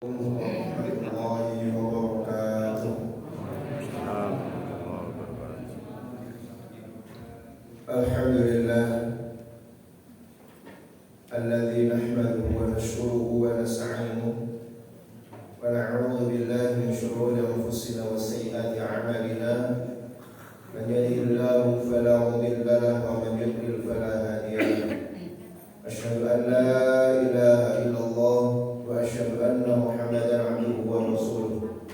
warahmatullahi wabarakatuh. Alhamdulillah alladzi nahmaduhu wa nashkuruhu wa nasta'inuhu wa na'udzu billahi min shururi anfusina wa sayyiati a'malina. Man yahdihillahu fala mudilla lahu wa man yudlil fala hadiya lahu. Asyhadu an la ilaha illallah wa asyhadu anna Muhammadan 'abduhu wa rasuluh.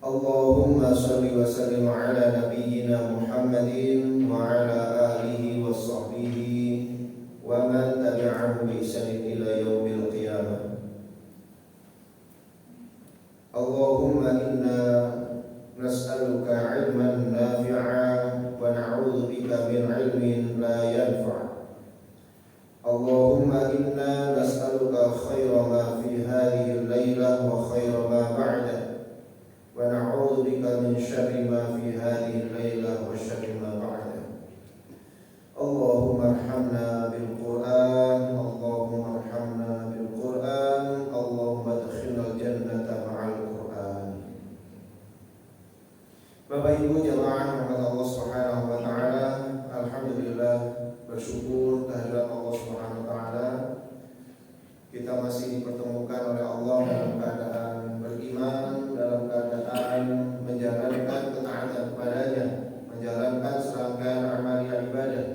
Allahumma shalli wa sallim ala nabiyyina Muhammadin wa ala alihi wa sahbihi wa man tabi'ahu bi ihsanin ila yaumil qiyamah. Allahumma inna nas'aluka 'ilman nafi'a wa na'udzu bika min 'ilmin la yanfa'. Allahumma inna nas'aluka khaira ma fi hadhihi al-lailah wa khaira ma ba'da wa na'udzu bika min syarri ma fi hadhihi al-lailah wa syarri ma ba'da. Allahumma arhamna bil Qur'an, Allahumma arhamna bil Qur'an, Allahumma adkhilna al-jannata ma'al Qur'an. Bapak Ibu jamaah rahmat Allah Subhanahu wa taala, alhamdulillah bersyukur kehadirat Allah Subhanahu wa taala. Kita masih dipertemukan oleh Allah dalam keadaan beriman, dalam keadaan menjalankan ketaatan kepadanya, menjalankan serangkaian amalia ibadah.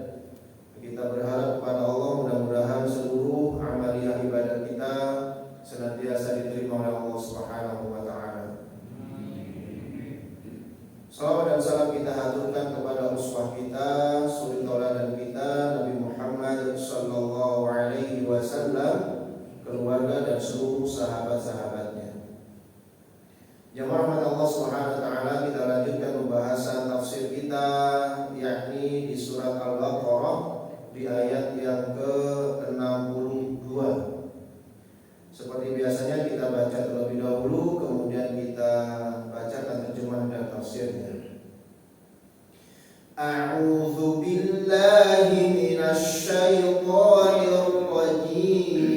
Kita berharap kepada Allah mudah-mudahan seluruh amalia ibadah kita senantiasa diterima oleh Allah Subhanahu wa taala. Salawat dan salam kita haturkan kepada uswah kita, suri tauladan kita, Nabi Muhammad sallallahu alaihi wasallam, keluarga dan seluruh sahabat-sahabatnya. Jamaah rahmat Allah Subhanahu wa taala, kita lanjutkan pembahasan tafsir kita, yakni di surat Al-Baqarah di ayat yang ke-62. Seperti biasanya kita baca terlebih dahulu, kemudian kita bacakan terjemahan dan tafsirnya. A'udzu billahi minasy syaithanir rajim.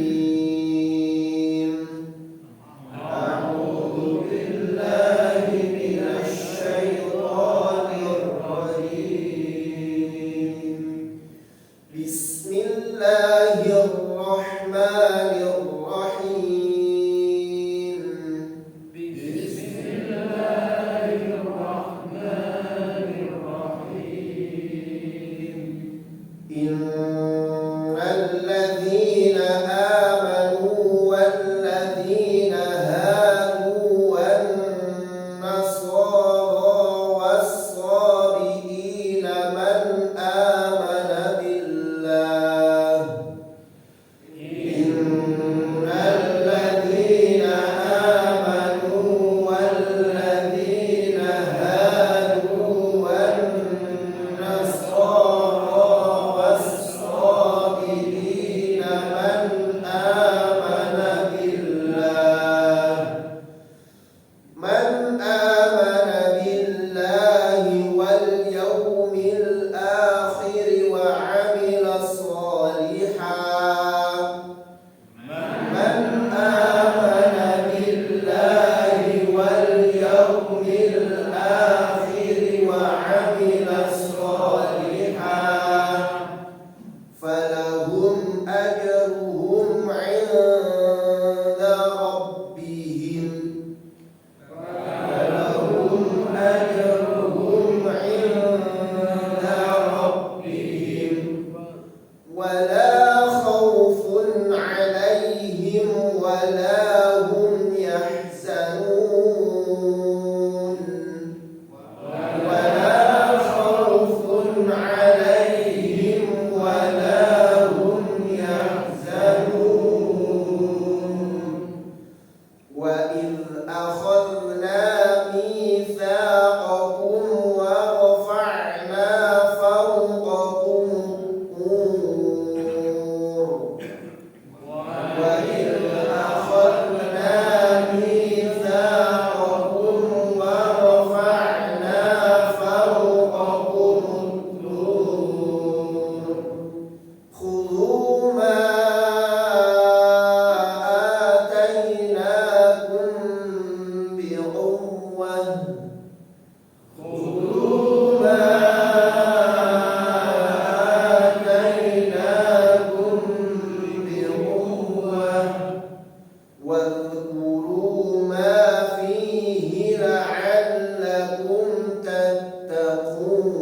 wadhkuru ma fihi la'allakum tattaqun.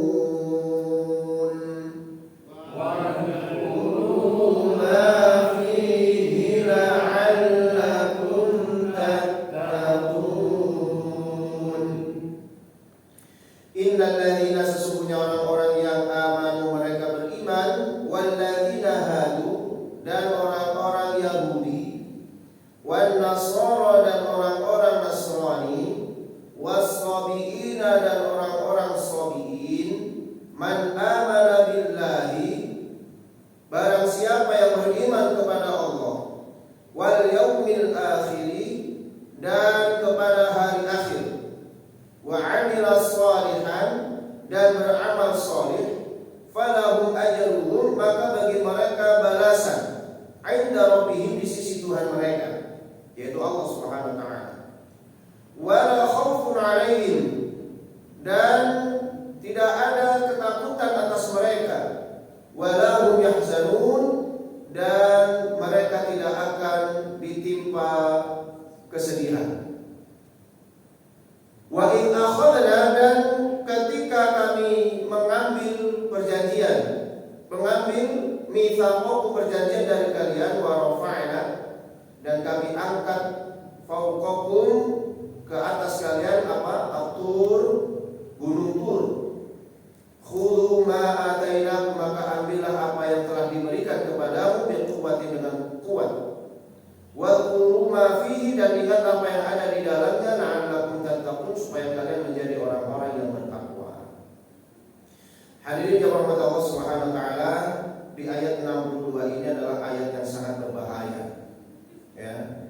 Wadhkuru ma fihi la'allakum tattaqun. Innal ladzina, sesungguhnya orang-orang yang amanu, mereka beriman, walladzina hadu, dan orang-orang Yahudi, wan nasara, dan orang-orang Nasrani, was-sabiina, dan orang-orang sabiin, man amana billahi, barang siapa yang beriman kepada Allah, wal yaumil akhiri, dan kepada hari akhir, wa amila shalihan, dan beramal salih, falahum ajruhum, maka bagi mereka balasan, inda rabbihim, di sisi Tuhan mereka, yaitu Allah Subhanahu wa taala. Wala khaufun 'alaihim, dan tidak ada ketakutan atas mereka, wala hum yahzanun, dan mereka tidak akan ditimpa kesedihan. Wa in akhadna, dan ketika kami mengambil perjanjian, mengambil mitsaqakum, perjanjian dari kalian, wa rafa'na, dan kami angkat fauqakum, ke atas kalian, apa? At-tur, gunung Tur. Khudhu ma atainakum, maka ambillah apa yang telah diberikan kepadamu, bil quwwati, dengan kuat. Wadhkuru ma fihi, dan ingat apa yang ada di dalamnya, la'allakum tattaqun, supaya kalian menjadi orang-orang yang bertakwa. Hadirin yang dirahmati Allah Subhanahu wa taala, di ayat 62 ini adalah ayat yang sangat berbahaya. Ya.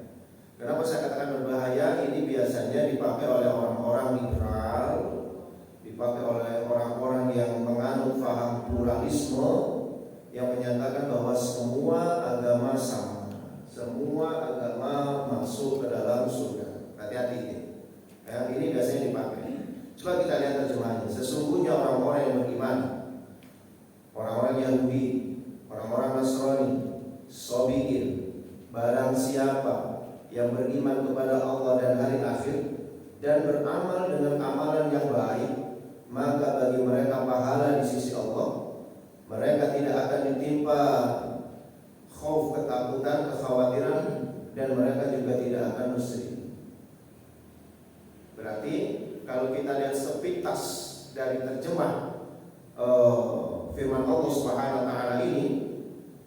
Kenapa saya katakan berbahaya? Ini biasanya dipakai oleh orang-orang liberal, dipakai oleh orang-orang yang menganut paham pluralisme, yang menyatakan bahwa semua agama sama, semua agama masuk ke dalam surga. Hati-hati ini. Ya, ini biasanya dipakai. Coba kita lihat terjemahannya. Sesungguhnya orang-orang yang beriman, orang-orang Yahudi, orang-orang Nasrani, sabiin, barang siapa yang beriman kepada Allah dan hari akhir, dan beramal dengan amalan yang baik, maka bagi mereka pahala di sisi Allah. Mereka tidak akan ditimpa khauf, ketakutan, kekhawatiran, dan mereka juga tidak akan bersedih. Berarti kalau kita lihat sepintas dari terjemah firman Allah Subhanahu wa taala ini,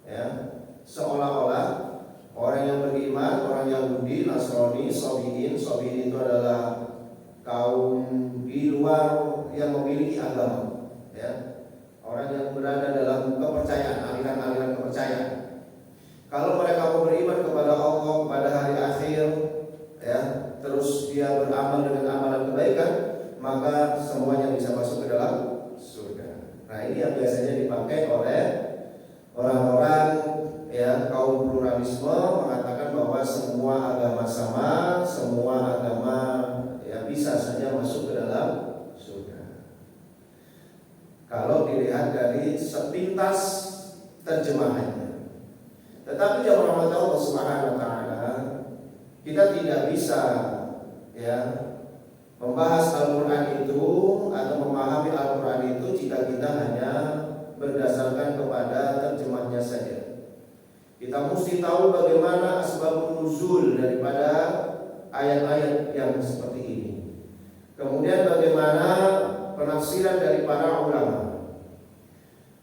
ya, seolah-olah orang yang beriman, orang Yahudi, Nasrani, Sabiin itu adalah kaum di luar yang memiliki agama, ya, orang yang berada dalam kepercayaan, aliran-aliran kepercayaan. Kalau mereka mau beriman kepada Allah, kepada hari akhir, ya, terus dia beramal dengan amalan kebaikan, maka semuanya bisa masuk ke dalam surga. Nah, ini yang biasanya dipakai oleh orang-orang, ya, kaum pluralisme, mengatakan bahwa semua agama sama, semua agama, ya, bisa saja masuk ke dalam surga. Kalau dilihat dari sepintas terjemahannya. Tetapi jemaah Allah Subhanahu wa taala, kita tidak bisa, ya, membahas Al-Qur'an itu atau memahami Al-Qur'an itu jika kita hanya berdasarkan kepada terjemahnya saja. Kita mesti tahu bagaimana asbabun nuzul daripada ayat-ayat yang seperti ini. Kemudian bagaimana penafsiran dari para ulama.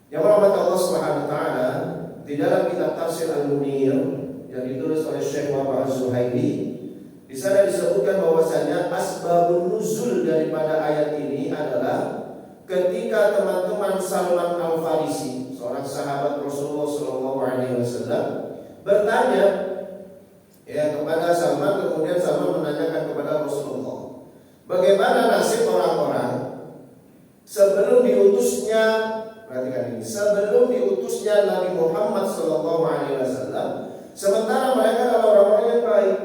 Yang rahmat Allah Subhanahu wa taala, di dalam kitab Tafsir Al-Munir yang ditulis oleh Syekh Wahab Az-Zuhaili, di sana disebutkan bahwasanya asbabun nuzul daripada ayat ini adalah ketika teman-teman Salman Al-Farisi, seorang sahabat Rasulullah SAW, bertanya, ya, kepada Salman. Kemudian Salman menanyakan kepada Rasulullah, bagaimana nasib orang-orang sebelum diutusnya, perhatikan ini, sebelum diutusnya Nabi Muhammad SAW, sementara mereka adalah orang-orang yang baik,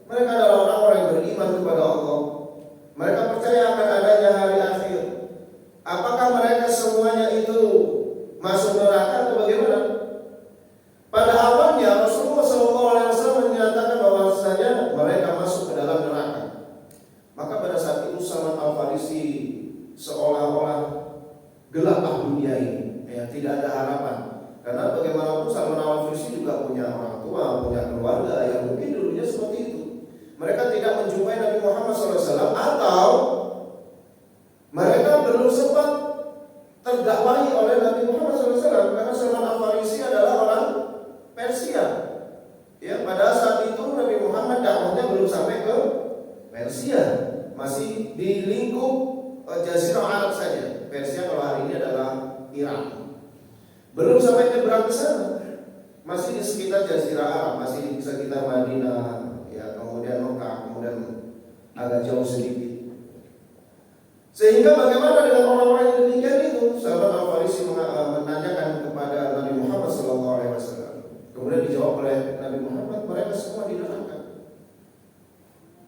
mereka adalah orang-orang yang beriman kepada Allah, mereka percaya akan adanya hari akhir. Apakah mereka semuanya itu masuk neraka atau bagaimana? Pada awalnya Rasulullah SAW menyatakan bahwasanya menjumpai Nabi Muhammad SAW, atau mereka belum sempat terdakwahi oleh Nabi Muhammad SAW, karena Salman Al-Farisi adalah orang Persia. Ya, pada saat itu Nabi Muhammad dakwahnya belum sampai ke Persia, masih di lingkup Jazirah Arab saja. Persia kalau hari ini adalah Iran. Belum sampai nyebrang ke sana, masih di sekitar Jazirah Arab, masih di sekitar Madinah, ya, kemudian Mekah, kemudian agak jauh sedikit. Sehingga bagaimana dengan orang-orang yang demikian itu? Sahabat Al-Farisi menanyakan kepada Nabi Muhammad SAW. Kemudian dijawab oleh Nabi Muhammad, mereka semua di neraka.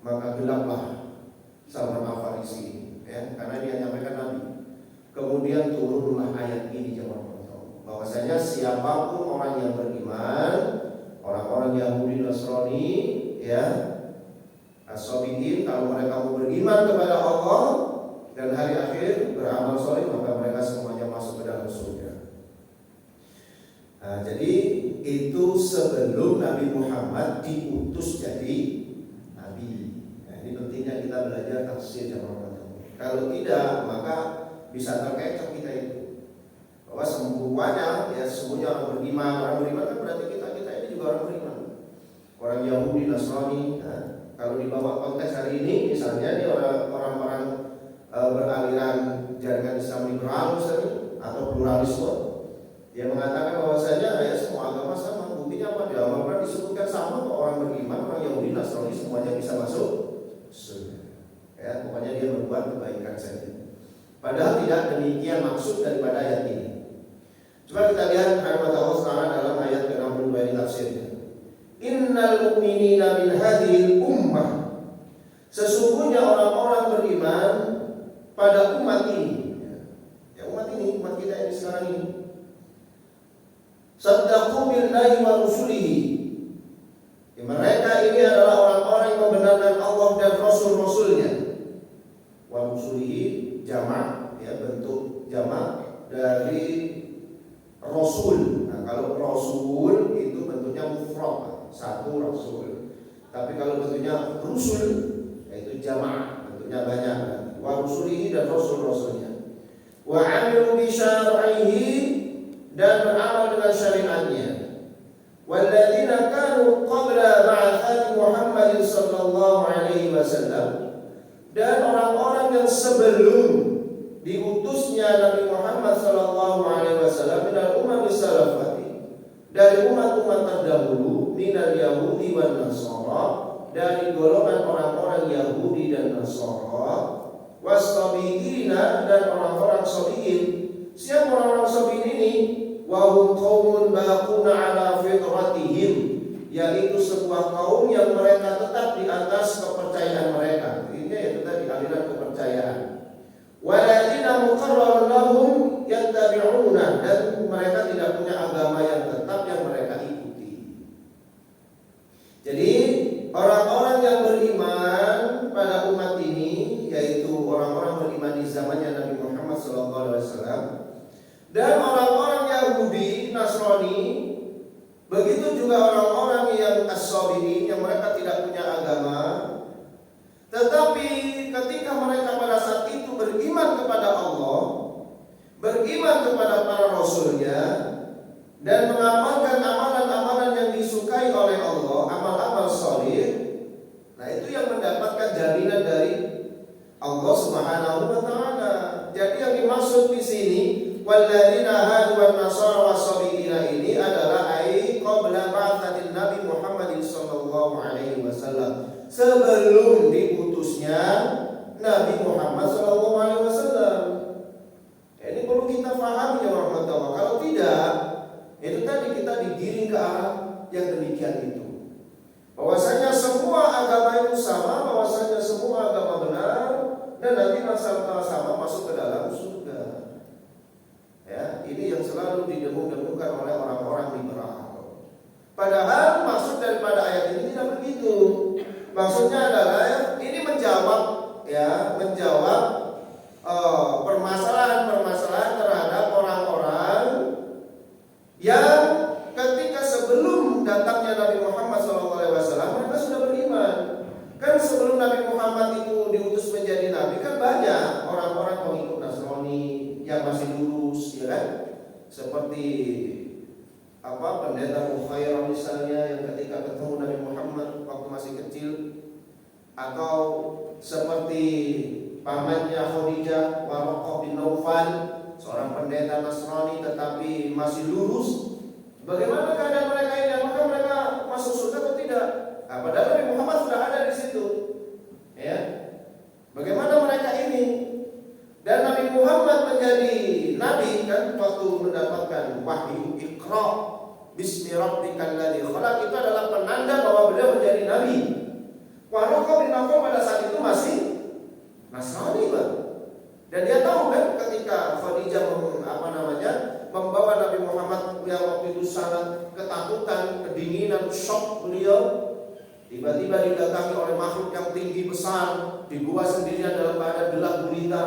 Maka gelaplah Salman Al-Farisi ini, ya, karena dia menyampaikan Nabi. Kemudian turunlah ayat ini, jemaah, bahwasanya siapapun orang yang beriman, orang-orang Yahudi, Nasrani, ya, as-sabiqin, kalau mereka mau beriman kepada Allah dan hari akhir, beramal soleh, maka mereka semuanya masuk ke dalam surga. Nah, jadi itu sebelum Nabi Muhammad diutus jadi Nabi. Nah, ini pentingnya kita belajar tafsir jamaah. Kalau tidak, maka bisa terkecoh kita itu. Bahwa semuanya, ya, semuanya orang beriman kan berarti kita ini juga orang beriman. Orang Yahudi, Nasrani. Nah, kalau dibawa konteks hari ini, misalnya ini orang-orang beraliran jaringan Islam liberal misalnya, atau pluralisme, dia mengatakan bahwasanya ya semua agama sama. Buktinya apa? Di Al-Quran disebutkan sama, orang beriman, orang Yahudi, Nasrani semuanya bisa masuk surga. Ya, pokoknya dia berbuat kebaikan saja. Padahal tidak demikian maksud daripada ayat ini. Coba kita lihat kalimat Allah Taala dalam ayat ke-62 ini tafsirnya. Innal mu'minina min hadhil ummah. Sesungguhnya orang-orang beriman pada umat ini. Ya, umat ini, umat kita yang sekarang ini. Saddaqu billahi wa rusulihi. Ya, mereka ini adalah orang-orang yang membenarkan Allah dan Rasul-Rasulnya. Wa rusulihi jamak, ya, bentuk jamak dari Rasul. Nah, kalau Rasul itu bentuknya mufrad, satu Rasul. Tapi kalau bentuknya Rusul, yaitu jamak, bentuknya banyak. Wa rusulihi dan Rasul-Rasulnya. Wa amilu bi syar'ihi, dan beramal dengan syariatnya. Walladzina kanu qabla ba'atsati Muhammadin sallallahu alaihi wasallam, dan orang-orang yang sebelum diutusnya Nabi Muhammad sallallahu alaihi wasallam minal umam salafati, dari umat-umat terdahulu, minal Yahudi wan Nasara, dari golongan orang-orang Yahudi dan Nasara, wasabiina, dan orang-orang sabiin. Siapa orang-orang sabiin ini? Wahum qaumun baquna ala fitratihim, yaitu sebuah kaum yang mereka tetap di atas kepercayaan mereka. Ini yaitu tadi aliran kepercayaan. Waladina muqarrarun lahum yattabi'una, dan mereka tidak punya agama yang tetap yang mereka ikuti. Jadi orang-orang yang beriman pada umat ini, yaitu orang-orang beriman di zamannya Nabi Muhammad SAW, dan orang-orang Yahudi, Nasrani, begitu juga orang-orang yang as-sabiin, yang mereka tidak punya agama, tetapi ketika mereka pada saat itu beriman kepada Allah, beriman kepada para rasulnya, dan mengamalkan amalan-amalan yang disukai oleh Allah, amal-amal salih, nah itu yang mendapatkan jaminan dari Allah Subhanahu wa taala. Jadi yang dimaksud di sini walladzina hadu wan nasara wasabiina ini adalah ai qabla ba'tsatin Nabi Muhammadin sallallahu alaihi wasallam, sebelum diutusnya Nabi Muhammad sallallahu alaihi wasallam. Ini perlu kita pahami ya warahmatullahi. Kalau tidak, itu tadi kita digiring ke arah yang demikian itu. Bahwasanya semua agama itu sama, bahwasanya semua agama benar, dan nanti sama-sama masuk ke dalam surga. Ya, ini yang selalu didengung-dengungkan oleh orang-orang liberal. Padahal maksud daripada ayat ini tidak begitu. Maksudnya adalah ini menjawab permasalahan-permasalahan terhadap orang-orang yang ketika sebelum datangnya Nabi Muhammad SAW mereka sudah beriman. Kan sebelum Nabi seperti pendeta Mukhairah misalnya yang ketika ketemu Nabi Muhammad waktu masih kecil, atau seperti pamannya Khadijah, Waraqah bin Naufal, seorang pendeta Nasrani tetapi masih lurus. Bagaimana keadaan mereka ini? Apakah mereka masuk surga atau tidak? Padahal Nabi Muhammad sudah ada di situ. Ya. Bagaimana mereka ini? Dan Nabi Muhammad menjadi nabi kan waktu mendapatkan wahyu Iqra bismi rabbikal ladzi khalaq, itu adalah penanda bahwa beliau menjadi nabi. Waraqah bin Naufal pada saat itu masih Nasrani, Pak. Dan dia tahu kan ketika Khadijah membawa Nabi Muhammad yang waktu itu sangat ketakutan, kedinginan, shock beliau, tiba-tiba didatangi oleh makhluk yang tinggi besar di gua sendirian dalam keadaan gelap gulita,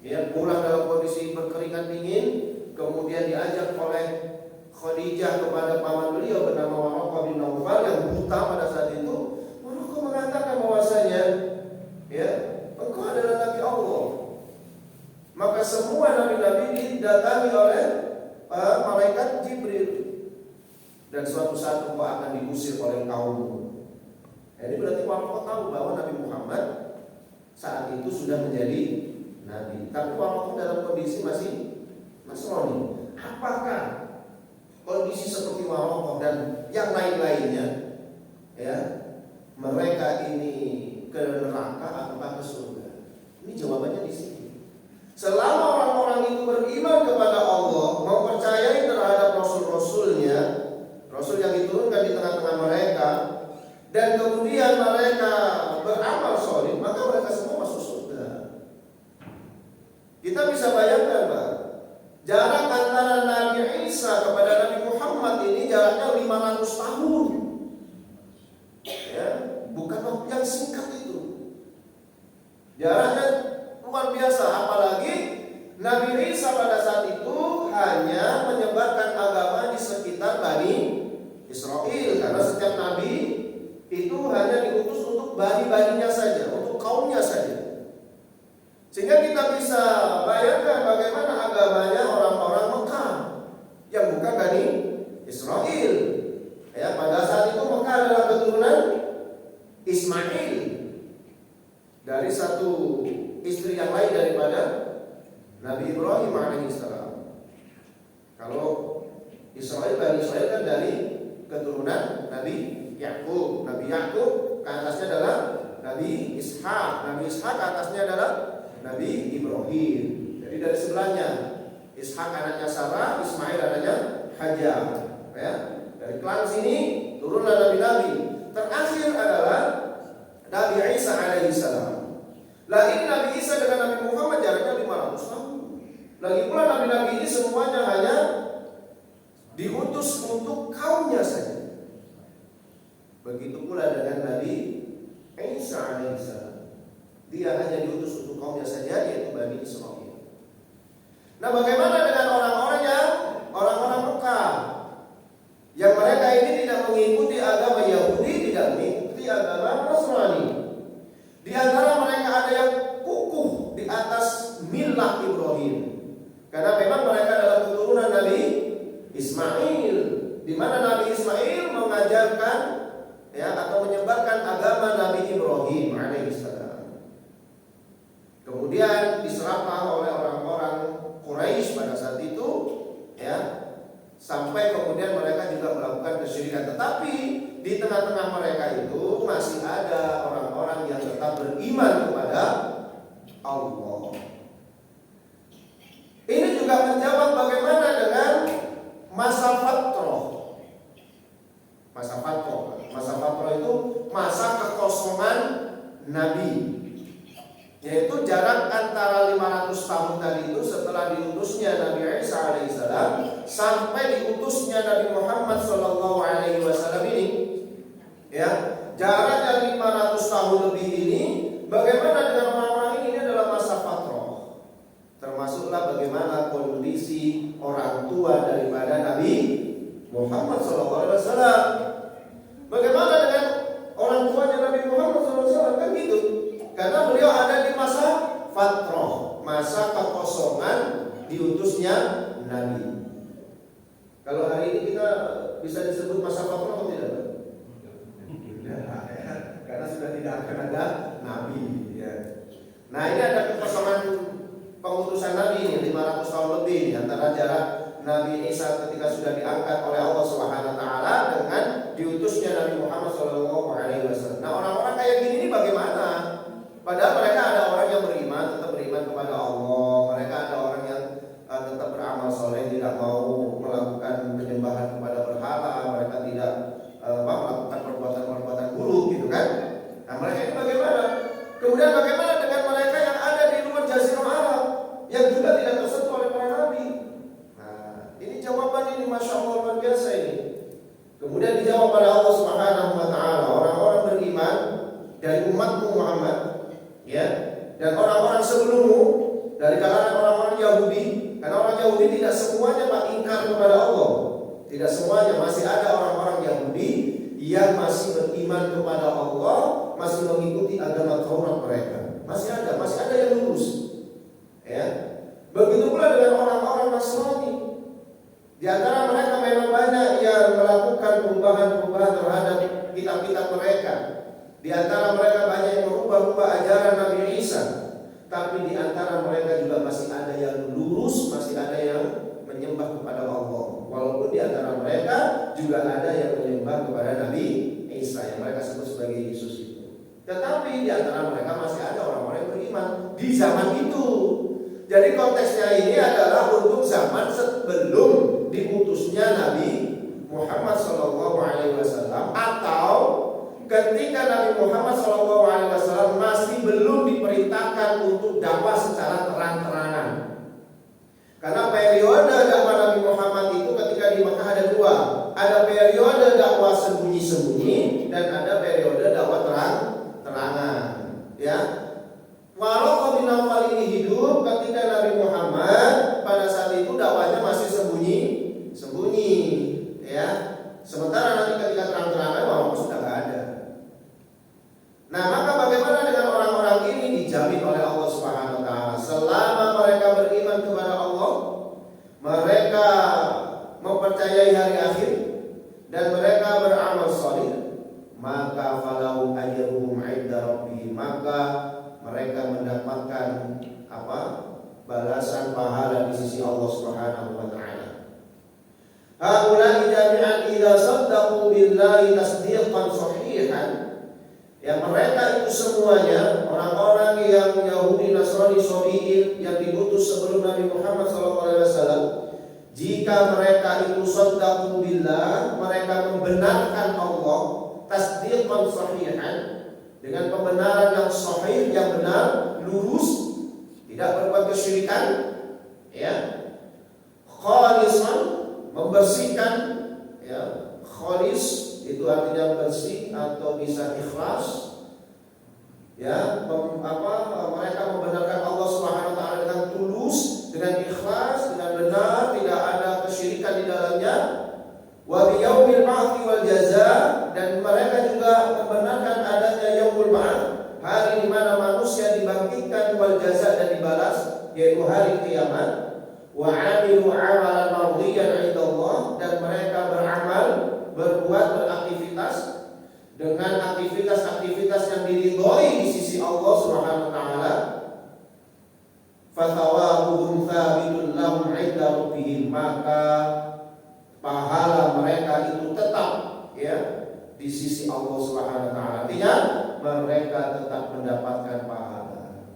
ya, pulang dalam kondisi berkeringat dingin, kemudian diajak oleh Khadijah kepada paman beliau bernama Waraqah bin Naufal yang buta pada saat itu. Waraqah mengatakan bahwasanya, ya, engkau adalah Nabi Allah. Maka semua nabi-nabi didatangi oleh malaikat Jibril, dan suatu saat engkau akan diusir oleh kaummu. Ini berarti Waraqah tahu bahwa Nabi Muhammad saat itu sudah menjadi nabi. Tapi Waraqah dalam kondisi masih Nasrani. Apakah kondisi seperti Waraqah dan yang lain-lainnya, ya, mereka ini ke neraka atau ke surga? Ini jawabannya di sini. Selama orang-orang itu beriman kepada Allah, mempercayai terhadap rasul-rasulnya, rasul yang diturunkan di tengah-tengah mereka, dan kemudian mereka beramal sholih, maka mereka semua masuk surga. Kita bisa bayangkan, Pak, jarak antara Nabi Isa kepada Nabi Muhammad ini jaraknya 500 tahun. Ya, bukan waktu yang singkat itu. Jaraknya luar biasa, apalagi Nabi Isa pada saat itu hanya menyebarkan agama di sekitar Bani Israel, karena setiap nabi itu hanya diutus untuk bani-baninya saja, untuk kaumnya saja. Sehingga kita bisa bayangkan bagaimana agamanya orang-orang Mekah yang bukan Bani Israel. Ya, pada saat itu Mekah adalah keturunan Ismail dari satu istri yang lain daripada Nabi Ibrahim alaihissalam. Kalau Israel, Bani Israel kan dari keturunan Nabi Yakub. Nabi Yakub ke atasnya adalah Nabi Ishak. Nabi Ishak ke atasnya adalah Nabi Ibrahim. Jadi dari sebelahnya Ishak anaknya Sarah, Ismail anaknya Hajar. Ya. Dari klan sini turunlah nabi-nabi. Terakhir adalah Nabi Isa alaihissalam. Lagi Nabi Isa dengan Nabi Muhammad jaraknya 500 tahun. Lagi pula nabi-nabi ini semuanya hanya diutus untuk kaumnya saja. Begitu pula dengan Nabi Isa alaihissalam. Dia hanya diutus untuk kaumnya saja, yaitu Bani Israel. Nah, bagaimana dengan orang-orang Mekah yang mereka ini tidak mengikuti agama Yahudi, tidak mengikuti agama Nasrani? Di antara mereka ada yang kukuh di atas milah Ibrahim, karena memang mereka adalah keturunan Nabi Ismail, di mana Nabi Ismail mengajarkan, ya, atau menyebarkan agama Nabi Ibrahim alaihissalam. Kemudian diseraplah oleh orang-orang Quraisy pada saat itu, ya, sampai kemudian mereka juga melakukan kesyirikan. Tetapi di tengah-tengah mereka itu masih ada orang-orang yang tetap beriman kepada Allah. Ini juga menjawab bagaimana dengan masa fatrah. Masa fatrah itu masa kekosongan Nabi, yaitu jarak antara 500 tahun tadi itu setelah diutusnya Nabi Isa alaihissalam sampai diutusnya Nabi Muhammad sallallahu alaihi wasallam ini. Ya, jarak dari 500 tahun lebih ini, bagaimana dengan orang-orang ini? Ini adalah masa fatrah. Termasuklah bagaimana kondisi orang tua daripada Nabi Muhammad SAW. Bagaimana dengan orang tuanya Nabi Muhammad SAW? Kan gitu. Karena beliau ada di masa fatrah, masa kekosongan diutusnya Nabi. Kalau hari ini kita bisa disebut masa fatrah atau tidak? Tidak, ya. Karena sudah tidak akan ada nabi. Ya. Nah ini ada kekosongan pengutusan nabi ini 500 tahun lebih antara jarak Nabi Isa ketika sudah diangkat oleh Allah Subhanahu Wa Taala dengan diutusnya Nabi Muhammad SAW. Nah orang-orang kayak gini ini bagaimana? Padahal mereka ada orang yang beriman, tetap beriman kepada Allah. Mereka ada orang yang tetap beramal soleh, tidak mau melakukan penyembahan kepada berhala. Mereka tidak melakukan perbuatan-perbuatan buruk, gitu kan? Nah mereka ini bagaimana? Kemudian bagaimana dengan mereka yang ada di luar Jazirah Arab yang juga tidak tersentuh oleh para nabi? Nah ini jawaban ini, masya Allah, luar biasa ini. Kemudian dijawab oleh Allah Subhanahu Wa Taala, orang-orang beriman dari umatmu Muhammad, ya, dan orang-orang sebelummu dari kalangan orang-orang Yahudi. Karena orang Yahudi tidak semuanya Pak ingkar kepada Allah. Tidak semuanya, masih ada orang-orang Yahudi yang masih beriman kepada Allah, masih mengikuti agama Taurat mereka. Masih ada yang lurus. Ya. Begitu pula dengan orang-orang Nasrani. Di antara mereka memang banyak yang melakukan perubahan-perubahan terhadap kitab-kitab mereka. Di antara mereka banyak yang merubah-rubah ajaran Nabi Isa. Tapi di antara mereka juga masih ada yang lurus, masih ada yang menyembah kepada Allah. Walaupun di antara mereka juga ada yang menyembah kepada Nabi Isa yang mereka sebut sebagai Yesus itu. Tetapi di antara mereka masih ada orang-orang yang beriman di zaman itu. Jadi konteksnya ini adalah untuk zaman sebelum diutusnya Nabi Muhammad SAW, atau ketika Nabi Muhammad SAW masih belum diperintahkan untuk dakwah secara terang-terangan. Karena periode dakwah Nabi Muhammad itu ketika di Mekah ada dua. Ada periode dakwah sembunyi-sembunyi dan ada periode dakwah terang-terangan. Ya. Walau bin Nawfal ini hidup ketika Nabi Muhammad pada saat itu dakwahnya masih sembunyi, ya. Sementara nanti ketika terang-terangan walaupun sudah nggak ada. Nah, maka bagaimana dengan orang-orang ini? Dijamin oleh Allah Subhanahu Wa Taala selama mereka beriman kepada Allah, mereka mempercayai hari akhir dan mereka beramal saleh, maka falahu ajruhum 'inda rabbihim, maka mereka mendapatkan apa? Balasan pahala di sisi Allah Subhanahu Wa Taala. Haula'i jami'an idza saddaqu billahi tasdiqan sahihan. Yang mereka itu semuanya orang-orang yang Yahudi, Nasrani, Sabi'in yang diutus sebelum Nabi Muhammad SAW. Jika mereka itu saddaqu billah, mereka membenarkan Allah tasdiqan sahihan, dengan pembenaran yang sahih, yang benar, lurus, tidak berbuat kesyirikan, ya. Khalisan, membersihkan, ya. Khalis itu artinya bersih atau bisa ikhlas, ya. Mereka membenarkan Allah Subhanahu Wa Taala dengan tulus, dengan ikhlas, dengan benar, tidak ada kesyirikan di dalamnya. Wa bi yaumil ba'tsi wal jazaa, dan mereka juga membenarkan adanya yaumul ba'ts, hari di mana manusia dibangkitkan, wal jazaa, dan dibalas, yaitu hari kiamat. Wa 'amilu 'amalan mardhiyan 'inda Allah, dan mereka beramal, berbuat, beraktivitas dengan aktivitas-aktivitas yang diridhoi di sisi Allah Subhanahu Wa Taala. Fathawabuhum tsabitun lahum 'inda rabbihim, maka pahala mereka itu tetap, ya, di sisi Allah Subhanahu Wa Taala. Artinya mereka tetap mendapatkan pahala.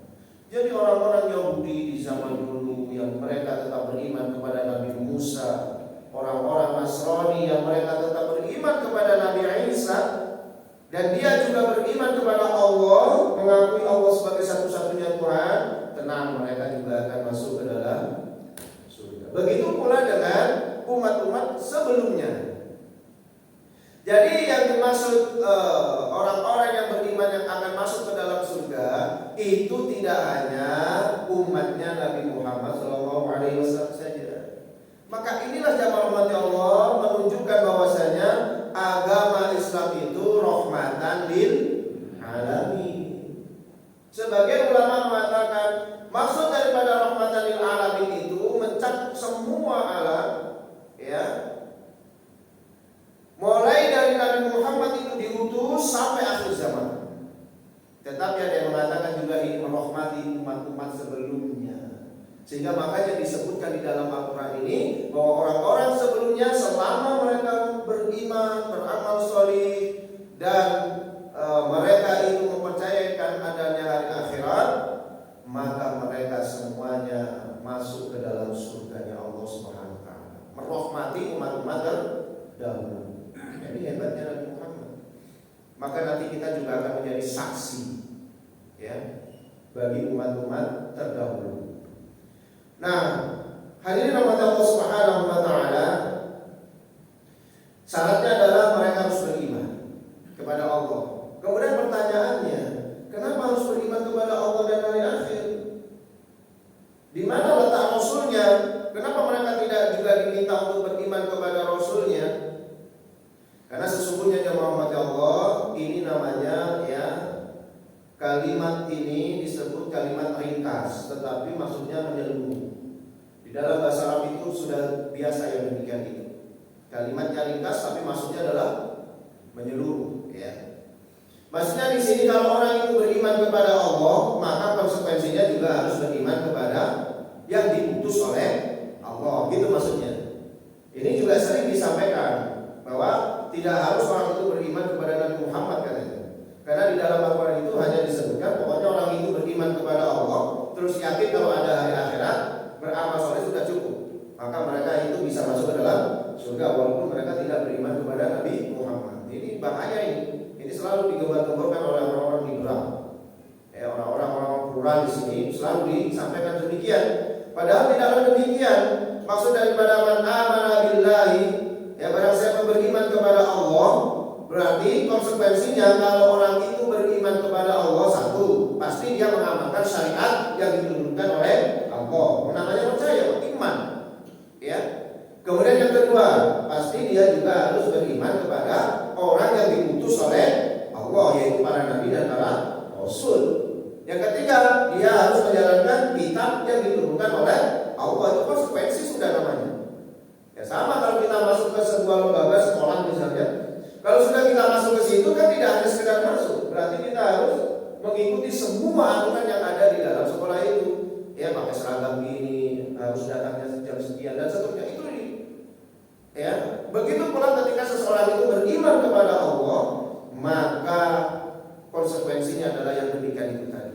Jadi orang-orang Yahudi di zaman dulu yang mereka tetap beriman kepada Nabi Musa, orang-orang Nasrani yang mereka tetap beriman kepada Nabi Isa, dan dia juga beriman kepada Allah, mengakui Allah sebagai satu-satunya Tuhan, tenang, mereka juga akan masuk ke dalam surga. Begitu pula dengan umat-umat sebelumnya. Jadi yang dimaksud orang-orang yang beriman yang akan masuk ke dalam surga itu tidak hanya umatnya Nabi Muhammad SAW saja. Maka inilah jamaah umat Allah menunjukkan bahwasanya agama Islam itu rahmatan lil alamin. Sebagian ulama mengatakan maksud daripada rahmatan lil alamin itu mencakup semua alam, ya, Tetapi ada yang mengatakan juga ini merahmati umat-umat sebelumnya. Sehingga makanya disebutkan di dalam Al-Quran ini bahwa orang-orang sebelumnya selama mereka beriman, beramal solih, dan mereka itu mempercayakan adanya hari akhirat, maka mereka semuanya masuk ke dalam surganya Allah Subhanahu wa taala. Merahmati umat-umat terdahulu. Ini hebatnya Nabi Muhammad. Maka nanti kita juga akan menjadi saksi, ya, bagi umat-umat terdahulu. Nah, hadirin rahmat Allah Subhanahu wa taala, syaratnya adalah mereka harus beriman kepada Allah. Kemudian pertanyaannya, kenapa harus beriman kepada Allah dan hari akhir? Di mana letak Rasulnya? Kenapa mereka tidak juga diminta untuk beriman kepada Rasulnya? Karena sesungguhnya jemaah Allah, ini namanya, ya, kalimat ini disebut kalimat ringkas, tetapi maksudnya menyeluruh. Di dalam bahasa Arab itu sudah biasa yang demikian itu. Kalimatnya ringkas, tapi maksudnya adalah menyeluruh. Ya. Maksudnya di sini kalau orang itu beriman kepada Allah, maka konsekuensinya juga harus beriman kepada yang diutus oleh Allah. Gitu maksudnya. Ini juga sering disampaikan bahwa tidak harus orang itu beriman kepada Nabi Muhammad katanya. Karena di dalam Al-Quran itu hanya disebutkan pokoknya orang itu beriman kepada Allah, terus yakin kalau ada hari akhirat, beramal soleh sudah cukup. Maka mereka itu bisa masuk ke dalam surga walaupun mereka tidak beriman kepada Nabi Muhammad. Ini bahaya ini. Ini selalu digembar-gemborkan oleh orang-orang liberal. Orang-orang plural di sini selalu disampaikan demikian. Padahal tidaklah demikian. Maksud daripada man amana billahi, ya, barang siapa beriman kepada Allah, berarti konsekuensinya kalau orang itu beriman kepada Allah, satu, pasti dia mengamalkan syariat yang diturunkan oleh Allah. Namanya percaya, iman. Ya. Kemudian yang kedua, pasti dia juga harus beriman kepada orang yang diutus oleh Allah, yaitu para nabi dan para rasul. Yang ketiga, dia harus menjalankan kitab yang diturunkan oleh Allah. Itu konsekuensi sudah namanya. Ya, sama kalau kita masuk ke sebuah lembaga sekolah misalnya. Kalau sudah kita masuk ke situ kan tidak hanya sekedar masuk, berarti kita harus mengikuti semua aturan yang ada di dalam sekolah itu. Ya, pakai seragam gini, harus datangnya jam sekian dan seterusnya. Itu ya. Begitu pula ketika seseorang itu beriman kepada Allah, maka konsekuensinya adalah yang demikian itu tadi.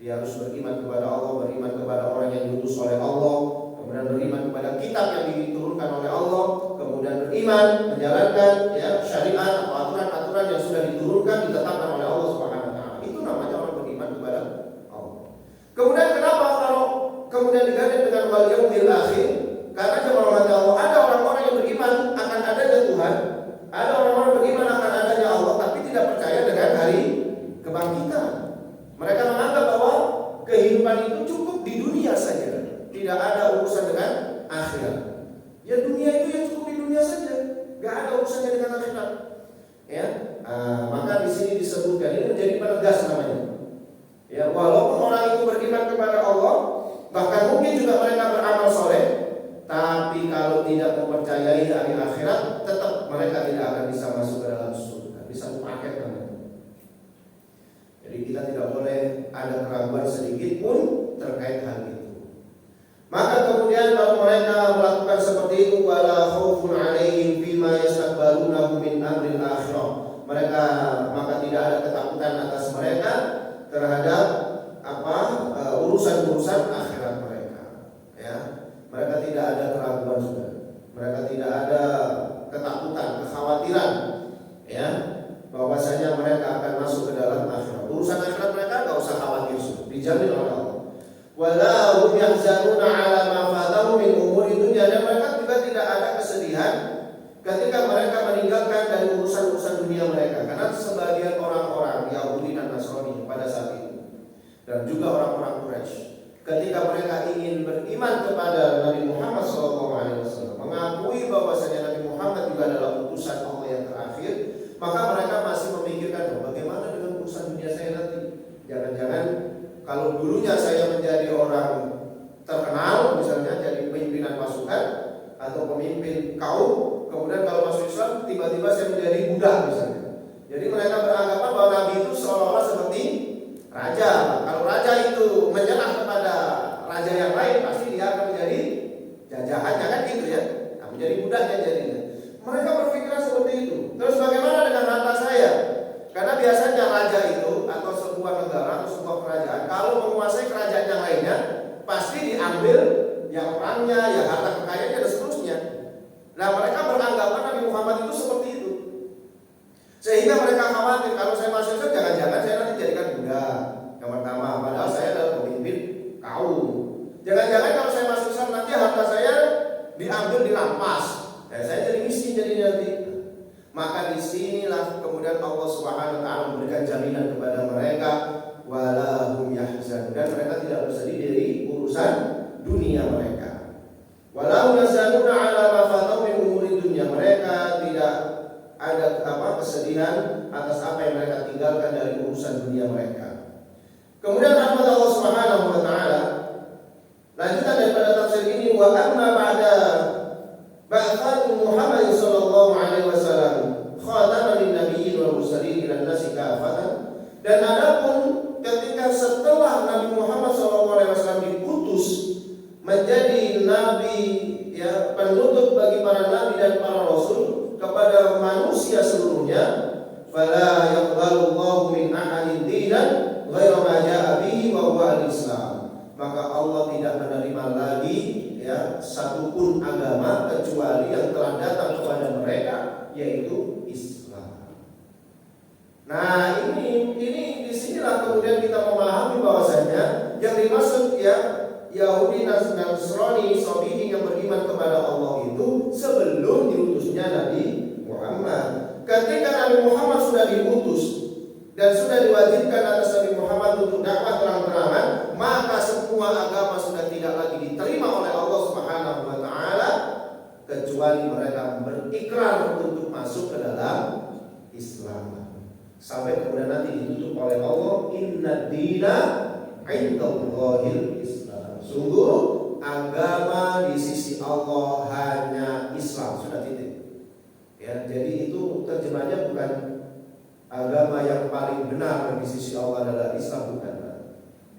Dia harus beriman kepada Allah, beriman kepada orang yang diutus oleh Allah, kemudian beriman kepada kitab yang diturunkan oleh Allah, kemudian beriman menjalankan, ya, syariat atau aturan-aturan yang sudah diturunkan ditetapkan oleh Allah Subhanahu wa taala. Itu namanya orang beriman kepada Allah. Kemudian kenapa kalau kemudian digandeng dengan wal yaumil akhir? Karena jemaah Allah, ada orang-orang yang beriman akan adanya Tuhan, ada orang-orang beriman akan adanya Allah, tapi tidak percaya dengan hari kebangkitan. Mereka menganggap bahwa kehidupan itu cukup di dunia saja, tidak ada urusan dengan akhirat. Ya, dunia itu yang cukup di dunia saja, nggak ada urusannya dengan akhirat. Ya, maka di sini disebutkan ini menjadi penegas namanya. Ya, walaupun orang itu beriman kepada Allah, bahkan mungkin juga mereka beramal soleh, tapi kalau tidak mempercayai hari akhirat, tetap mereka tidak akan bisa masuk ke dalam surga, bisa paket namanya. Jadi kita tidak boleh ada keraguan sedikit pun terkait hal itu. Maka kemudian kalau mereka melakukan seperti itu, wala khaufun 'alaihim bima yastaqbalunahu min amril akhirah. Mereka maka tidak ada ketakutan atas mereka terhadap urusan-urusan akhirat mereka. Ya. Mereka tidak ada keraguan sudah. Mereka tidak ada ketakutan, kekhawatiran, ya, bahwasanya mereka akan masuk ke dalam akhirat. Urusan akhirat mereka enggak usah khawatir, dijamin oleh Allah. Wala hum yahzanuna 'ala ma fatahu min umuri dunya, dan mereka juga tidak ada kesedihan ketika mereka meninggalkan dari urusan-urusan dunia mereka. Karena sebagian orang-orang Yahudi dan Nasrani pada saat itu, dan juga orang-orang Quraisy, ketika mereka ingin beriman kepada Nabi Muhammad SAW, mengakui bahwasanya Nabi Muhammad juga adalah utusan Allah yang terakhir, maka mereka masih memikirkan, bagaimana dengan urusan dunia saya nanti? Jangan-jangan kalau dulunya saya menjadi orang terkenal, misalnya jadi pimpinan pasukan atau pemimpin kaum, kemudian kalau masuk Islam tiba-tiba saya menjadi budak misalnya, Jadi mereka beranggapan bahwa Nabi itu seolah-olah seperti raja. Kalau raja itu menyerah kepada raja yang lain, pasti dia akan menjadi jajahannya, kan gitu ya. Nah, menjadi budaknya jadinya. Mereka berpikiran seperti itu. Terus bagaimana dengan harta saya? Karena biasanya raja itu atau sebuah negara atau sebuah kerajaan kalau menguasai kerajaan yang lainnya pasti diambil ya orangnya, ya harta kekayaannya dan seterusnya. Nah, mereka beranggapan Nabi Muhammad itu seperti itu. Sehingga mereka khawatir kalau saya masuk Islam jangan-jangan saya nanti jadikan budak. Yang pertama, padahal saya adalah pemimpin kaum. Jangan-jangan kalau saya masuk Islam nanti harta saya diambil dirampas. Saya jadi miskin jadi nanti. Maka disinilah kemudian Allah Subhanahu Wa Taala memberikan jaminan kepada mereka, walahum yahzan, dan mereka tidak bersedih dari urusan dunia mereka. Walau yazanuna ala ma fatau min umuri dunia, mereka tidak ada kesedihan atas apa yang mereka tinggalkan dari urusan dunia mereka. Kemudian rahmat Allah Subhanahu Wa Taala, lanjutan daripada tafsir ini, wa amma ba'da ba'atsatu Muhammad sallallahu alaihi wasallam khataman lin-nabiyyin wal mursalin ila an-nasi kafatan, dan adapun ketika setelah Nabi Muhammad sallallahu alaihi wasallam diutus menjadi nabi, ya, penutup bagi para nabi dan para rasul kepada manusia seluruhnya, fala yaqbalullahu min ahadin dinan ghairu ma jaa bihi wa huwa al-Islam, maka Allah tidak menerima lagi, ya, satupun agama kecuali yang telah datang kepada mereka, yaitu Islam. Nah, ini disinilah kemudian kita memahami bahwasanya yang dimaksud, ya, Yahudi, Nasrani, Sabi'in yang beriman kepada Allah itu sebelum diutusnya Nabi Muhammad. Ketika Nabi Muhammad sudah diutus dan sudah diwajibkan atas Nabi Muhammad untuk dakwah terang-terangan, maka semua agama sudah tidak lagi diterima oleh Allah Subhanahu Wa Taala kecuali mereka berikrar untuk masuk ke dalam Islam. Sampai kemudian nanti ditutup oleh Allah, inna dina indallahil Islam. Sungguh agama di sisi Allah hanya Islam, sudah titik. Ya, jadi itu terjemahnya bukan agama yang paling benar di sisi Allah adalah Islam, bukan.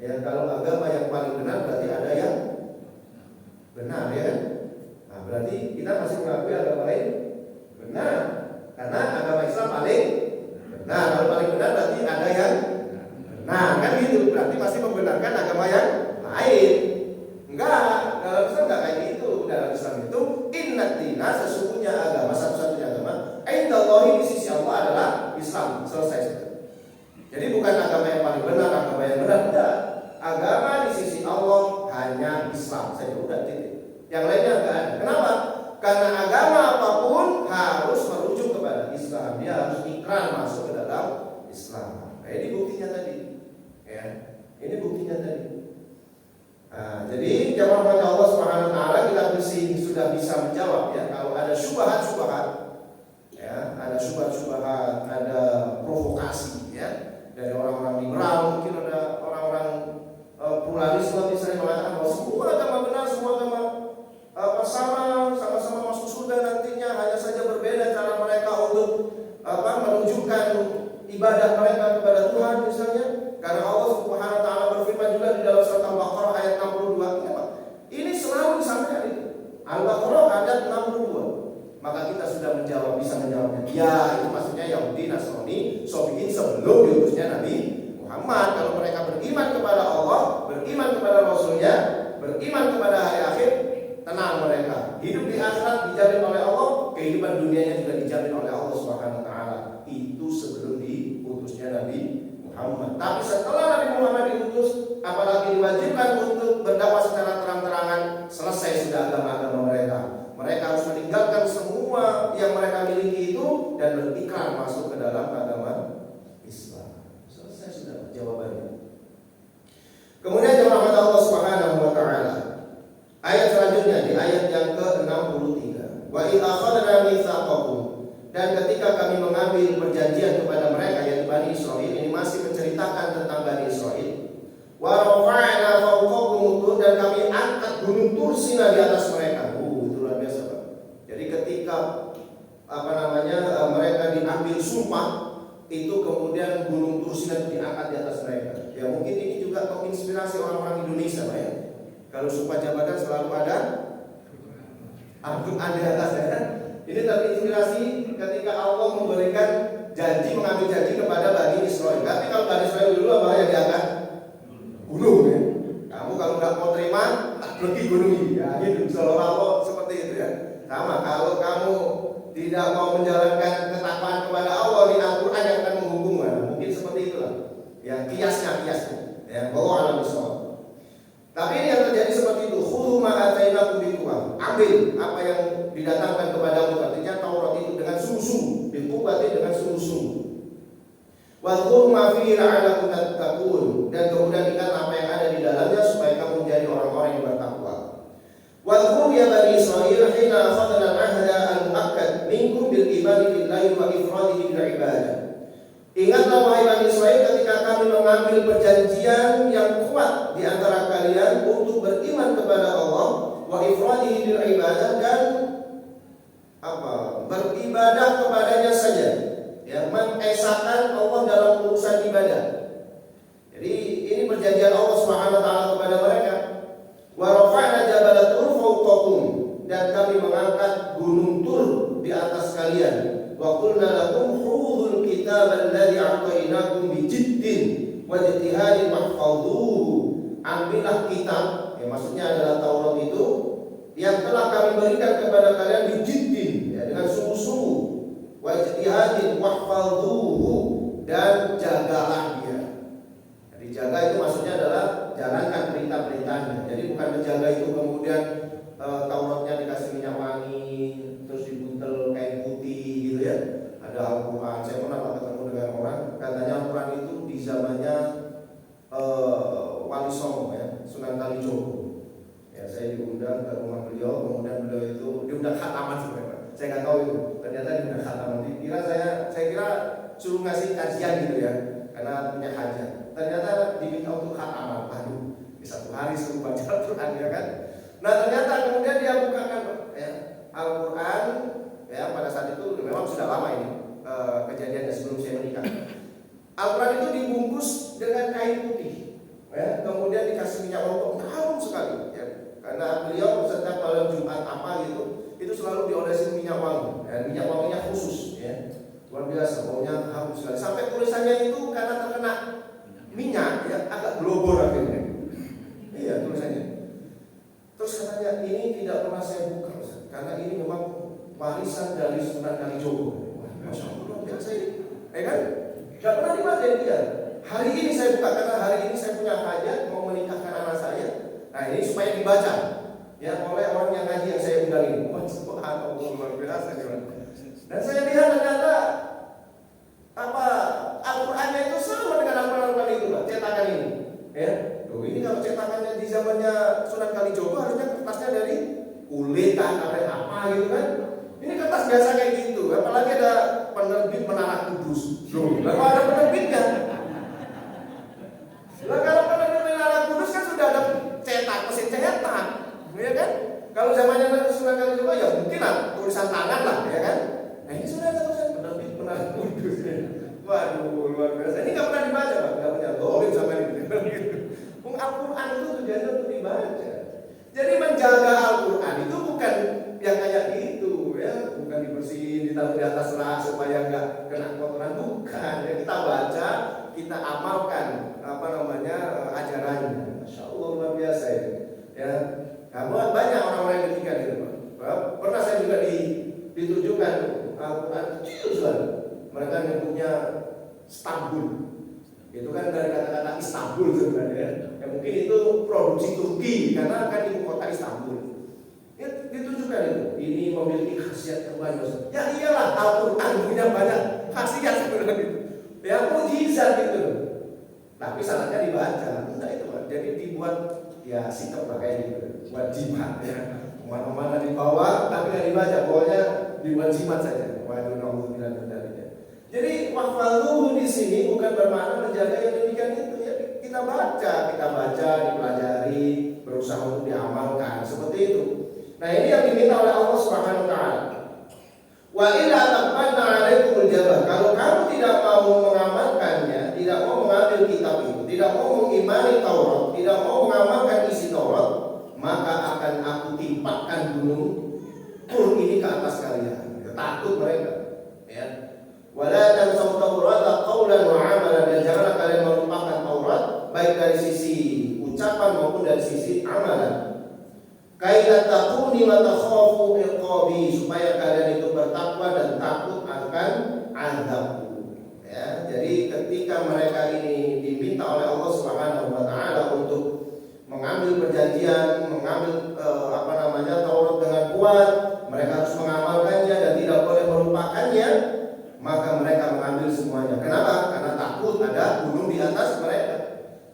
Ya, kalau agama yang paling benar berarti ada yang benar, ya. Nah, berarti kita masih mengakui agama lain benar, karena agama Islam paling benar. Kalau paling benar berarti ada yang benar, kan gitu. Berarti masih membenarkan agama yang lain. Enggak, dalam Islam enggak kayak gitu. Dalam Islam itu inna dina, sesungguhnya agama, satu-satunya agama indallahi, di sisi Allah adalah Islam. Selesai. Jadi bukan agama yang paling benar, agama yang benar, tidak. Agama di sisi Allah hanya Islam saja, udah titik. Yang lainnya enggak ada. Kenapa? Karena agama apapun harus merujuk kepada Islam. Dia harus ikrar masuk ke dalam Islam. Nah, ini buktinya tadi. Ya, ini buktinya tadi. Nah, jadi jamaah Allah Subhanahu Wa Taala, kita sudah bisa menjawab, ya, kalau ada syubhat-syubhat, ya, ada syubhat-syubhat, ada provokasi, ya, dari orang-orang liberal, mungkin ada orang-orang pluralisme misalnya mengatakan bahwa semua agama benar, semua agama sama-sama masuk surga nantinya, hanya saja berbeda cara mereka untuk menunjukkan ibadah mereka kepada Tuhan misalnya. Karena Allah Subhanahu Wa Taala berfirman juga di dalam surat Al-Baqarah ayat 62. Ini selalu disampaikan itu. Al-Baqarah ayat 62. Maka kita sudah bisa menjawabnya. Ya, itu maksudnya Yahudi, Nasrani, Sabi'in sebelum diutusnya Nabi Muhammad. Kalau mereka beriman kepada Allah, beriman kepada Rasulnya, beriman kepada hari akhir, tenang mereka. Hidup di akhirat dijamin oleh Allah, kehidupan dunianya juga dijamin oleh Allah Subhanahu Wa Taala. Itu sebelum diutusnya Nabi Muhammad. Tapi setelah Nabi Muhammad diutus, apalagi diwajibkan untuk berdakwah secara terang-terangan, selesai sudah agama-agama mereka. Mereka harus meninggalkan semua yang mereka miliki itu dan berikrar masuk ke dalam agama Islam. Selesai sudah jawabannya. Kemudian jemaah Allah Subhanahu Wa Taala, ayat selanjutnya di ayat yang ke-63. Wa idza akhadna mitsaqakum, dan ketika kami mengambil perjanjian kepada mereka, yaitu Bani Israil, ini masih menceritakan tentang Bani Israil. Wa rafa'na fawqakum tur, dan kami angkat gunung Tursina di atas mereka. Itu luar biasa, Pak. Jadi ketika mereka diambil sumpah itu kemudian gunung Tursinan diangkat di atas mereka. Ya mungkin ini juga menginspirasi orang-orang Indonesia, Pak ya. Kalau sumpah jabatan selalu ada Al-Quran di atas ya. Ini terinspirasi ketika Allah memberikan janji, mengambil janji kepada Bani Israel. Tapi kalau Bani Israel dulu apa yang diangkat? Gunung ya. Kamu kalau nggak mau terima, pergi gunung ini. Ya gitu. Seolah-olah seperti itu ya. Sama kalau kamu tidak mau menjalankan ketakwaan kepada Allah, di Al-Quran yang akan menghukum. Mungkin seperti itulah. Ya kiasnya. Ya bahwa alam Islam. Tapi ini yang terjadi seperti itu. Khudhu ma atainakum biquwwah. Ambil apa yang didatangkan kepadamu, artinya Taurat itu dengan sungguh-sungguh, biquwwatin dengan sungguh-sungguh. Wadhkur ma fihi la'allakum tattaqun, dan kemudian ingat apa yang ada di dalamnya supaya kamu menjadi orang-orang yang bertakwa. Wadhkur ya Bani Israil hina akhadna al-'ahda al-mu'akkad minkum bil imani billahi wa ifradihi bil ibadah. Ingatlah wahai Bani Israil ketika kami mengambil perjanjian yang kuat di antara kalian untuk beriman kepada Allah wa ifradihi bil ibadah, dan beribadah kepadanya saja, yang mengesahkan Allah dalam urusan ibadah. Jadi ini perjanjian Allah Subhanahu wa taala kepada mereka. Wa rafa'na jabala Tur fawqakum, dan kami mengangkat gunung Tur di atas kalian. Wa qulna lakum khudhul kitab alladhi a'tainakum bi jiddin wa ijtihadin mahfadhuhu. Ambillah kitab, yang maksudnya adalah Taurat itu, yang telah kami berikan kepada kalian bi jiddin, ya, dengan sungguh-sungguh, wa ijtihadin mahfadhuhu, dan jagalah dia. Jadi jaga itu maksudnya adalah jalankan perintah-perintahnya. Jadi bukan menjaga itu kemudian Tauratnya dikasih minyak wangi, terus dibuntel kain putih gitu ya. Ada Al-Quran. Saya pernah ketemu dengan orang, katanya Al-Quran itu di zamannya Wali Songo ya, Sunan Kalijogo. Ya, saya diundang ke rumah beliau, kemudian beliau itu diundang khataman sebenarnya. Saya nggak tahu itu, ternyata diundang khataman. Saya kira suruh ngasih kajian gitu ya, karena punya hajat. Ternyata diminta untuk khataman. Aduh, di satu hari suruh baca Al-Quran ya kan. Nah ternyata kemudian dia bukakan ya, Al-Quran ya, pada saat itu memang sudah lama ini kejadiannya sebelum saya menikah. Al-Quran itu dibungkus dengan kain putih ya, kemudian dikasih minyak wangi harum sekali ya, karena beliau setiap malam Jumat apa gitu itu selalu diolesi minyak wangi, dan minyak wanginya khusus ya, luar biasa, baunya harum sekali, sampai tulisannya itu karena terkena minyak ya agak globor akhirnya. Iya tulisannya. Terus katanya ini tidak pernah saya buka, karena ini memang warisan dari Sunan Kalijogo. Masya Allah, biasa ini, ya kan? Tidak pernah dibaca dia. Hari ini saya buka karena hari ini saya punya hajat mau menikahkan anak saya. Nah ini supaya dibaca ya oleh orang yang ngaji yang saya undang ini. Subhanallah, luar biasa. Dan saya lihat ternyata Al-Qurannya itu sama dengan Al-Quran itu, Pak, cetakan ini. Ya, ini kalau cetakannya di zamannya Sunan Kalijogo harusnya kertasnya dari kulit atau apa gitu kan. Ini kertas biasa kayak gitu, apalagi ada penerbit Menara Kudus. Lalu ada penerbitnya. Nah, kalau penerbit Menara Kudus kan sudah ada mesin cetak, ya kan? Kalau zamannya Sunan Kalijogo ya mungkin lah tulisan tangan lah, ya kan? Nah ini sudah ada tulisan penerbit Menara Kudus. Waduh, luar biasa. Ini nggak pernah dibaca, Pak. Nggak punya dolim sama ini. Al-Quran itu tujuannya untuk dibaca. Jadi menjaga Al-Quran itu bukan yang kayak gitu ya, bukan dibersihin, ditaruh di atas rak supaya nggak kena kotoran, bukan. Ya, kita baca, kita amalkan ajarannya. Masya Allah, luar biasa ya. Ya, kamu banyak orang-orang yang demikian gitu, Pak. Pernah saya juga ditunjukkan Al-Quran kecil sekali. Mereka nyebutnya Istanbul. Itu kan dari kata-kata Istanbul sebenarnya. Ya mungkin itu produksi Turki karena kan ibu kota Istanbul. Ya, ditunjukkan itu. Ini memiliki khasiat yang banyak. Ya iyalah, Al-Quran punya banyak khasiat sebenarnya itu. Ya mukjizat gitu. Tapi syaratnya dibaca. Enggak itu, Pak. Jadi dibuat ya sikap kayak gitu. Buat jimat ya. Kemana-mana dibawa tapi nggak dibaca. Pokoknya dibuat jimat saja. Waduh, nauzubillah min dzalik. Jadi mahfadhuhu di sini bukan bermakna menjaga yang demikian itu ya. Kita baca, dipelajari, berusaha untuk diamalkan seperti itu. Nah ini yang diminta oleh Allah Subhanahu Wa Taala. Wa ila taqanna alaikumul jabal. Kalau kamu tidak mau tidak mau mengimani Taurat, tidak mau mengamalkan isi Taurat, maka akan aku timpakan gunung Tur ini ke atas kalian. Takut mereka. Ya. Wala tansau Taurata qaulan wa amalan, dan janganlah kalian melupakan Taurat baik dari sisi ucapan maupun dari sisi amalan. Kaila taquni wa takhafu iqabi, supaya kalian itu bertakwa dan takut akan azabku. Ya, jadi ketika mereka ini diminta oleh Allah Subhanahu wa taala untuk mengambil perjanjian, mengambil Taurat dengan kuat, mereka harus mengamalkannya dan tidak boleh melupakannya, maka mereka mengambil semuanya. Kenapa? Karena takut ada gunung di atas mereka.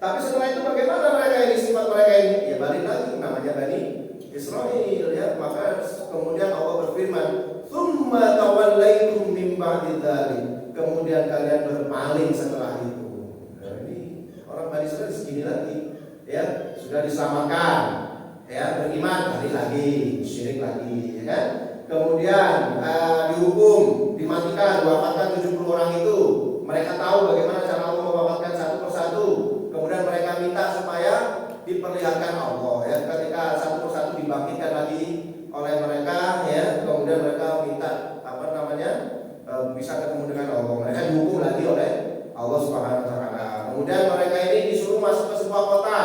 Tapi setelah itu bagaimana mereka ini, sifat mereka ini? Ya balik lagi, namanya Bani Israil, ya. Maka kemudian Allah berfirman, "Tsumma tawallaitum min ba'di dzalik." Kemudian kalian berpaling setelah itu. Nah, ini orang Bani Israil segini lagi, ya, sudah diselamatkan, ya, beriman, balik lagi, syirik lagi, ya kan? Kemudian dihukum, dimatikan, wafatkan 70 orang itu. Mereka tahu bagaimana cara Allah mewafatkan satu persatu. Kemudian mereka minta supaya diperlihatkan Allah, ya. Ketika satu persatu dibangkitkan lagi oleh mereka, ya, kemudian mereka minta bisa ketemu dengan Allah. Mereka dihukum lagi oleh Allah Subhanahu wa taala. Kemudian mereka ini disuruh masuk ke sebuah kota,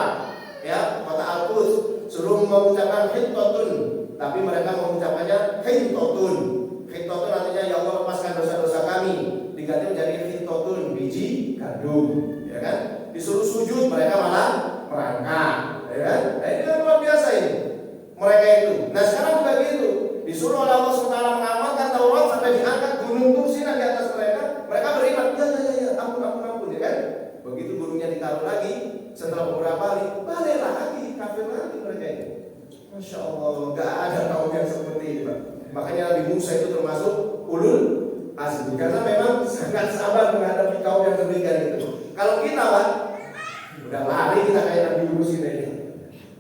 ya, kota Al-Quds, suruh mengucapkan Hintatun, tapi mereka mengucapkannya Hintatun. Hintatun artinya ya Allah lepaskan dosa-dosa kami, diganti menjadi Hintatun, biji gandum, ya kan? Disuruh sujud, mereka malah merangkak, ya kan? Nah, ini kan luar biasa ini mereka itu. Nah sekarang juga gitu, disuruh oleh Allah SWT mengamalkan Taurat sampai diangkat gunung Tursina di atas mereka. Mereka beriman, ya, ampun, ya kan? Begitu gunungnya ditaruh lagi, setelah beberapa hari, balik lagi, kafir lagi mereka ini. Masya Allah, gak ada kaum yang seperti ini, Pak. Makanya Nabi Musa itu termasuk ulul azmi, karena memang sangat sabar menghadapi kaum yang demikian itu. Kalau kita, Pak, udah lari kita kayak Nabi Musa ini.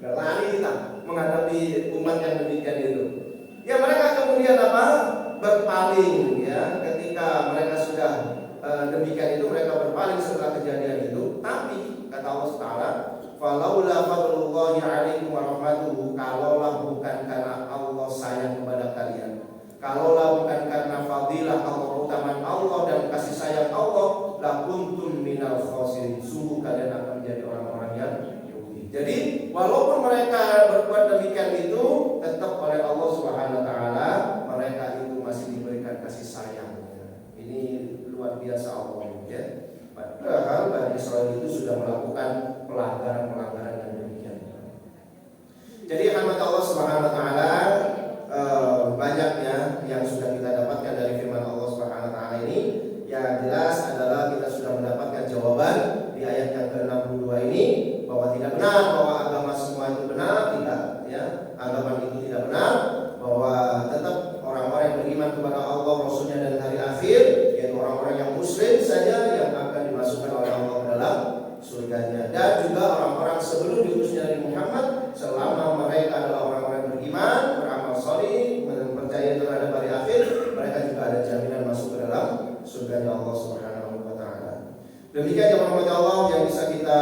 Udah lari kita menghadapi umat yang demikian itu. Ya mereka kemudian berpaling, ya, ketika mereka sudah demikian itu, mereka berpaling setelah kejadian itu. Tapi kata Allah Taala, "Falaula fadlullahi 'alaikum wa rahmatuhu," kalaulah bukan karena Allah sayang kepada kalian, kalaulah bukan karena fadilah Allah, keutamaan Allah dan kasih sayang Allah, la kuntum minal khasirin, sungguh kalian akan menjadi orang-orang yang rugi. Jadi walaupun mereka berbuat demikian itu, tetap oleh Allah Subhanahu wa taala mereka itu masih diberikan kasih sayang. Ini luar biasa Allah, ya. Padahal Bani Israil itu sudah melakukan pelanggaran yang demikian. Jadi rahmat Allah Subhanahu wa taala banyaknya yang sudah kita dapatkan dari firman Allah Subhanahu wa taala ini. Yang jelas adalah kita sudah mendapatkan jawaban di ayat yang ke-62 ini, bahwa tidak benar bahwa agama semua itu benar, tidak, ya. Agama itu tidak benar, bahwa tetap orang-orang yang beriman kepada Allah, Rasulnya dan hari akhir, yaitu orang-orang yang muslim saja yang akan dimasukkan oleh Allah ke dalam surganya. Dan juga orang-orang sebelum diutusnya Nabi Muhammad, selama mereka adalah orang-orang yang beriman, beramal salih, percaya terhadap hari akhir, mereka juga ada jaminan masuk ke dalam surganya Allah Subhanahu wa taala. Demikian yang Allah yang bisa kita